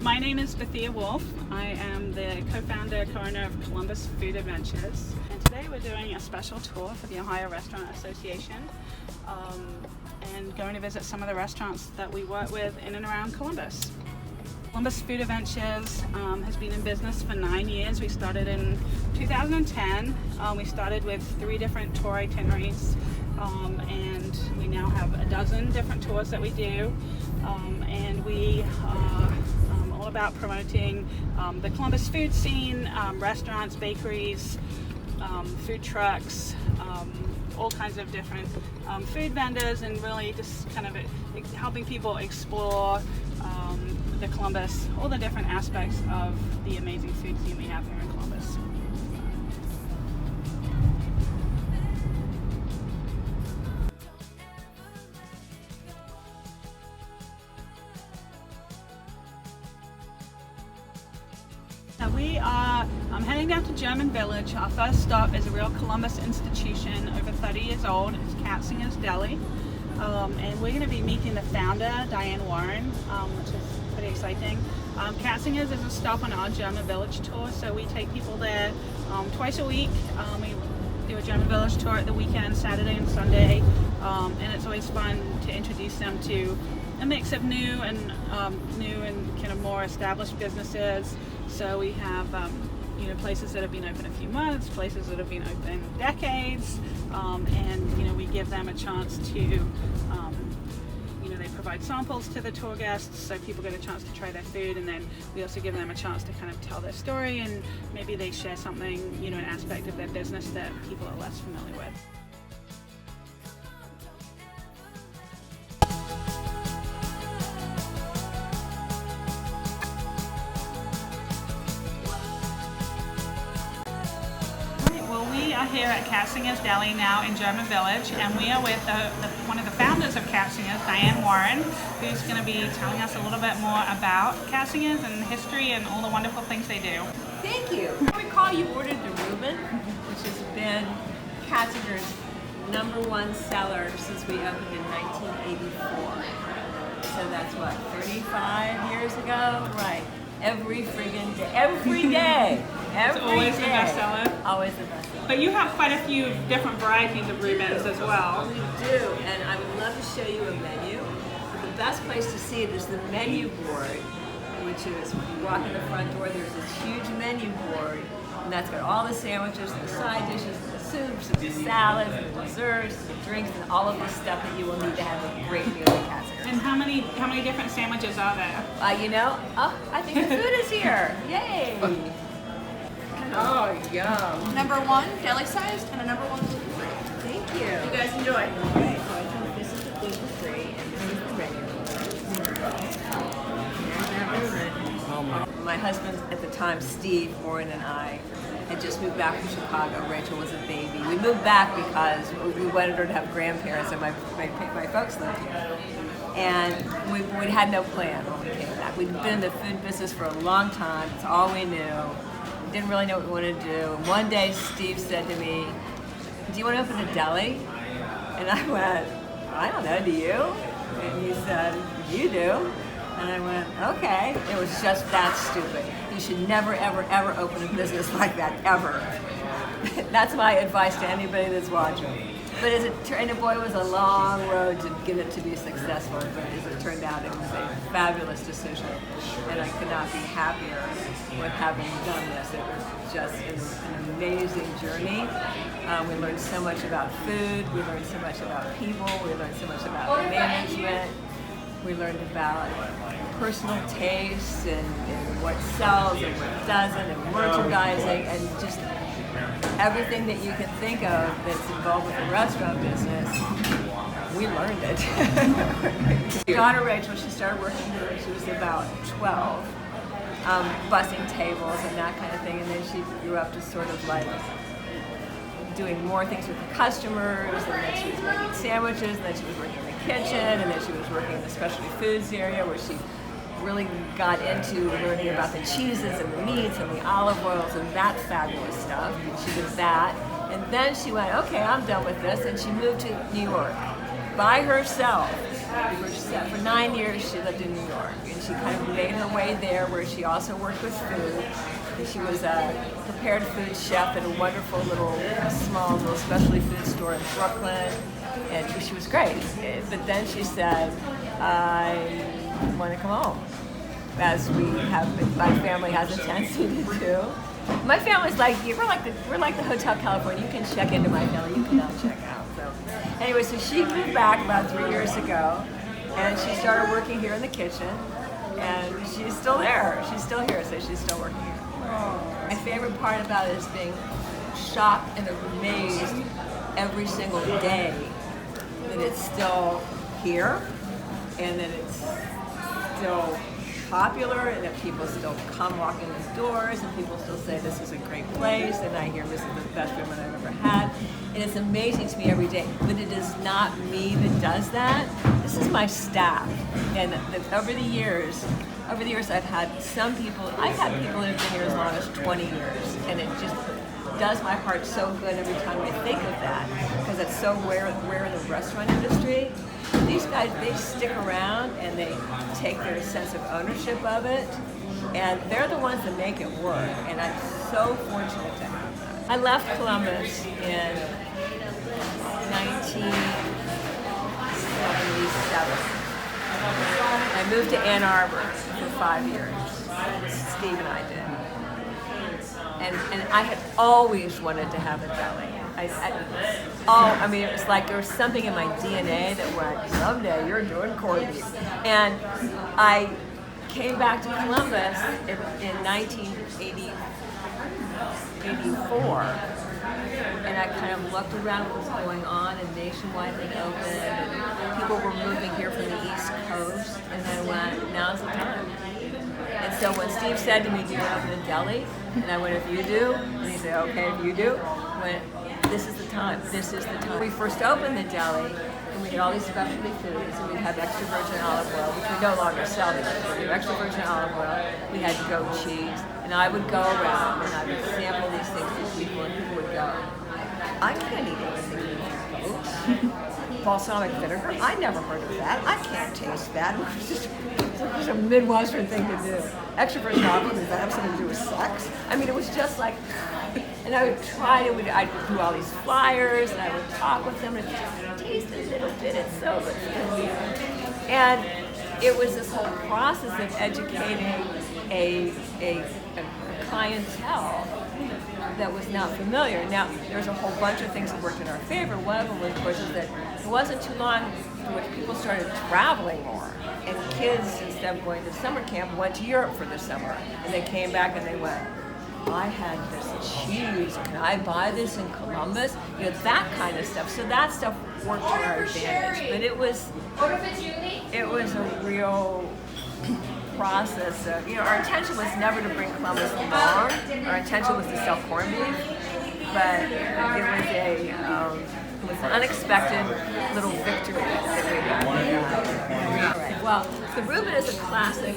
My name is Bethia Woolf. I am the co-founder, co-owner of Columbus Food Adventures. And today we're doing a special tour for the Ohio Restaurant Association and going to visit some of the restaurants that we work with in and around Columbus. Columbus Food Adventures has been in business for 9 years. We started in 2010. We started with 3 different tour itineraries, and we now have a dozen different tours that we do. And we are all about promoting the Columbus food scene, restaurants, bakeries, food trucks, all kinds of different food vendors, and really just kind of helping people explore the Columbus, all the different aspects of the amazing food scene we have here in Columbus. Now we are heading down to German Village. Our first stop is a real Columbus institution, over 30 years old. It's Katzingers Deli. And we're going to be meeting the founder, Diane, which is pretty exciting. Katzingers is a stop on our German Village tour, so we take people there twice a week. We do a German Village tour at the weekend, Saturday and Sunday, and it's always fun to introduce them to a mix of new and kind of more established businesses. So we have places that have been open a few months, places that have been open decades, and we give them a chance to they provide samples to the tour guests, so people get a chance to try their food, and then we also give them a chance to kind of tell their story, and maybe they share something, an aspect of their business that people are less familiar with. We are here at Katzingers Deli now in German Village, and we are with one of the founders of Katzingers, Diane, who's going to be telling us a little bit more about Katzingers and history and all the wonderful things they do. Thank you. I recall you ordered the Reuben, which has been Katzingers' #1 seller since we opened in 1984. So that's what, 35 years ago? Right. Every friggin' day. Every day. It's always the best seller. Always the best seller. But you have quite a few different varieties of Reubens as well. We do, and I would love to show you a menu. But the best place to see it is the menu board, which is when you walk in the front door, there's this huge menu board, and that's got all the sandwiches, and the side dishes, and the soups, and the salads, and the desserts, and the drinks, and all of the stuff that you will need to have a great meal at Katzingers. And how many different sandwiches are there? I think the food is here. Yay! Oh, yum. #1 deli sized and a #1 gluten free. Thank you. You guys enjoy. Okay, so I told this is the gluten free and this is the regular. My husband at the time, Steve, Warren, and I had just moved back from Chicago. Rachel was a baby. We moved back because we wanted her to have grandparents, and my folks lived here. And we had no plan when we came back. We'd been in the food business for a long time. It's all we knew. Didn't really know what we wanted to do. And one day Steve said to me, "Do you want to open a deli?" And I went, "I don't know, do you?" And he said, "You do." And I went, "Okay." It was just that stupid. You should never, ever, ever open a business like that, ever. That's my advice to anybody that's watching. But boy, it was a long road to get it to be successful, but as it turned out, it was a fabulous decision, and I could not be happier with having done this. It was just an amazing journey. We learned so much about food, we learned so much about people, we learned so much about management, we learned about personal tastes and what sells and what doesn't, and merchandising, and just everything that you can think of that's involved with the restaurant business. We learned it. My daughter Rachel, she started working here when she was about 12, bussing tables and that kind of thing, and then she grew up to sort of like doing more things with the customers, and then she was making sandwiches, and then she was working in the kitchen, and then she was working in the specialty foods area where she really got into learning about the cheeses and the meats and the olive oils and that fabulous stuff. She did that. And then she went, okay, I'm done with this. And she moved to New York by herself where she said for 9 years she lived in New York, and she kind of made her way there, where she also worked with food. And she was a prepared food chef at a wonderful small little specialty food store in Brooklyn, and she was great. But then she said, I want to come home, as my family has a tendency to do. My family's like, we're like the Hotel California. You can check into my family, you cannot check out. So anyway, so she moved back about 3 years ago, and she started working here in the kitchen, and she's still there. She's still here, so she's still working here. My favorite part about it is being shocked and amazed every single day that it's still here, and that it's still popular, and that people still come walk in the doors, and people still say this is a great place, and I hear this is the best women I've ever had. And it's amazing to me every day. But it is not me that does that. This is my staff. And over the years I've had people that have been here as long as 20 years, and it just does my heart so good every time I think of that, because it's so rare in the restaurant industry. These guys, they stick around and they take their sense of ownership of it, and they're the ones that make it work, and I'm so fortunate to have that. I left Columbus in 1977. I moved to Ann Arbor for 5 years. Steve and I did. And I had always wanted to have a deli. It was like there was something in my DNA that went, someday you're doing corned beef. And I came back to Columbus in 1984, and I kind of looked around what was going on, and Nationwide had opened, and people were moving here from the East Coast, and I went, now's the time. And so when Steve said to me, do you want to open a deli? And I went, if you do? And he said, okay, if you do. I went, this is the time. This is the time. We first opened the deli, and we had all these specialty foods, and we'd have extra virgin olive oil, which we no longer sell because we have extra virgin olive oil. We had goat cheese, and I would go around and I would sample these things to people, and people would go, I can't eat anything with goat. Balsamic vinegar? I never heard of that. I can't taste that. It was a Midwestern thing to do. Extra virgin olive oil, does that have something to do with sex? I mean, it was just like, and I would try to, I'd do all these flyers, and I would talk with them, and just taste a little bit, it's so good. And it was this whole process of educating a clientele that was not familiar. Now, there's a whole bunch of things that worked in our favor. One of them was, of course, is that it wasn't too long in which people started traveling more. And kids, instead of going to summer camp, went to Europe for the summer. And they came back and they went, I had this cheese, can I buy this in Columbus? You know, that kind of stuff. So that stuff worked to our advantage. But it was a real process of, our intention was never to bring Columbus along. Our intention was to sell corned beef, but it was an unexpected little victory that we had. All right. Well, the Reuben is a classic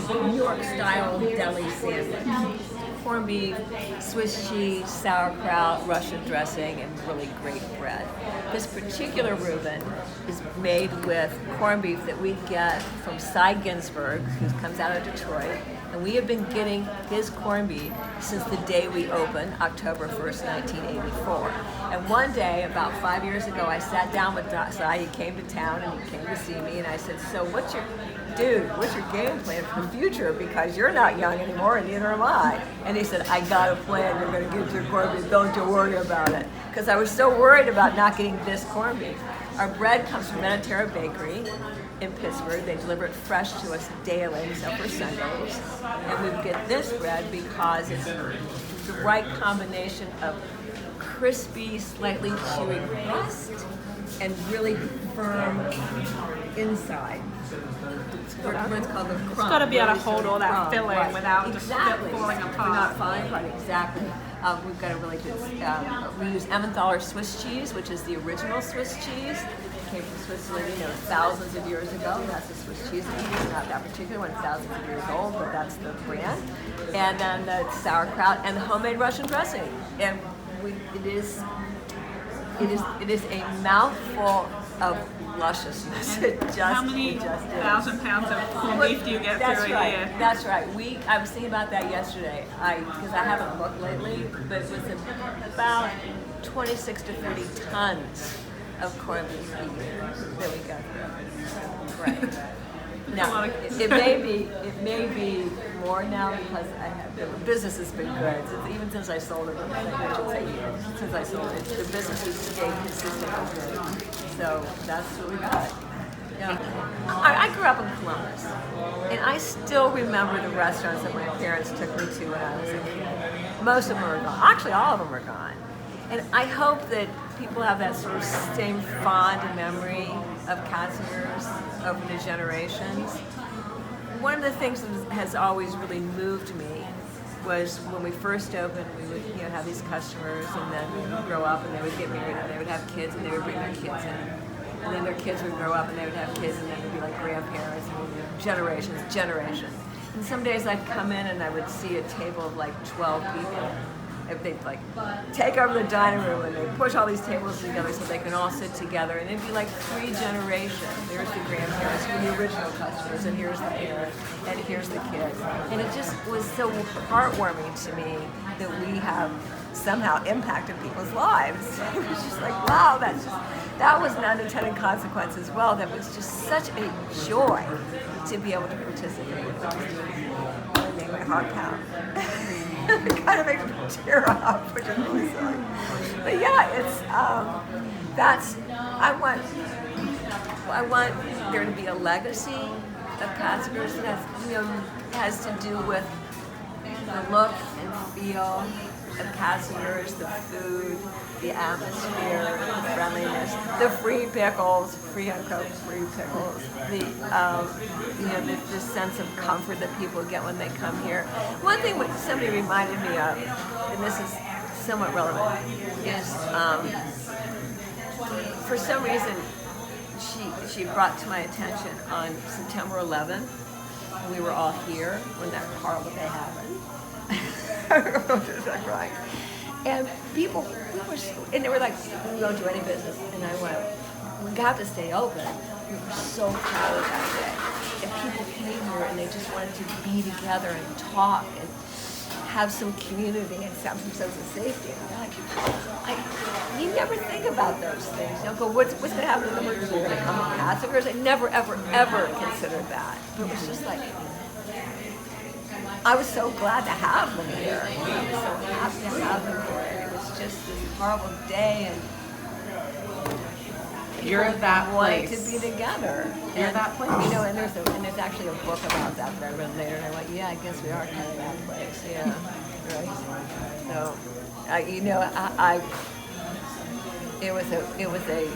New York-style deli sandwich. Corned beef, Swiss cheese, sauerkraut, Russian dressing, and really great bread. This particular Reuben is made with corned beef that we get from Cy Ginsberg, who comes out of Detroit, and we have been getting his corned beef since the day we opened, October 1st, 1984. And one day, about 5 years ago, I sat down with Cy. He came to town and he came to see me, and I said, so what's your game plan for the future? Because you're not young anymore, and neither am I. And he said, I got a plan. You're going to get your corned beef. Don't you worry about it. Because I was so worried about not getting this corned beef. Our bread comes from Minotera Bakery in Pittsburgh. They deliver it fresh to us daily, except for Sundays. And we get this bread because it's the right combination of crispy, slightly chewy crust and really firm inside. It's called the crumb. It's got to be able to hold all that filling right. without Exactly. just falling apart. We're not falling apart, exactly. We've got a really good, we use Emmentaler Swiss cheese, which is the original Swiss cheese. It came from Switzerland, thousands of years ago. That's the Swiss cheese that we use, not that particular one, thousands of years old, but that's the brand. And then the sauerkraut and the homemade Russian dressing. And it is a mouthful of lusciousness. It just, How many it just is. thousand pounds of corned beef do you get That's through a right. year? That's right. I was thinking about that yesterday. Because I haven't looked lately, but it was about 26 to 30 tons of corned beef a year that we go through. Right. Now, it may be more now because the business has been good. Even since I sold it, I should say since I sold it, the business has stayed consistently good. So that's what we got. Yeah. I grew up in Columbus, and I still remember the restaurants that my parents took me to when I was a kid. Most of them are gone. Actually, all of them are gone. And I hope that people have that sort of same fond memory of Katzingers over the generations. One of the things that has always really moved me was when we first opened, we would have these customers, and then we would grow up and they would get married and they would have kids and they would bring their kids in. And then their kids would grow up and they would have kids and then they'd be like grandparents and generations. And some days I'd come in and I would see a table of like 12 people. If they'd like take over the dining room and they'd push all these tables together so they can all sit together, and it'd be like 3 generations. There's the grandparents, who were the original customers, and here's the parent, and here's the kids. And it just was so heartwarming to me that we have somehow impacted people's lives. It was just like, wow, that was an unintended consequence as well. That was just such a joy to be able to participate. It made my heart pound. It kind of makes me tear up, which is really silly. But yeah, it's I want there to be a legacy of Katzingers that has to do with the look and feel of Katzingers, the food, the atmosphere, the friendliness, the free pickles, free uncooked free pickles, the sense of comfort that people get when they come here. One thing which somebody reminded me of, and this is somewhat relevant, is for some reason she brought to my attention on September 11th, we were all here when that horrible day happened. I was like crying. And people were, and they were like, we don't do any business. And I went, we got to stay open. We were so proud of that day. And people came here and they just wanted to be together and talk and have some community and have some sense of safety. And you never think about those things. You don't go, what's going to happen to them? We're going to come to Katzingers. I never, ever, ever considered that. But it was just like, I was so glad to have them here. I was so happy to have them here. It was just this horrible day, and You're that wanted place. to be together. You're that place. And there's actually a book about that I read later, and I went, yeah, I guess we are kind of that place. Yeah, right. So, it was a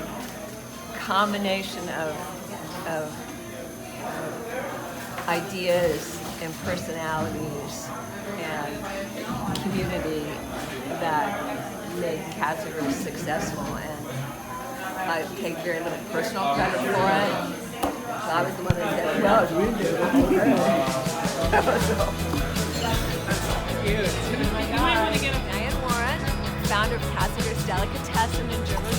combination of ideas and personalities and community that made Katzingers successful, and I take very little personal credit for it. So I was the one that said, well, you do. Cute. You might want to get a Diane, founder of Katzingers Delicatessen in Germany.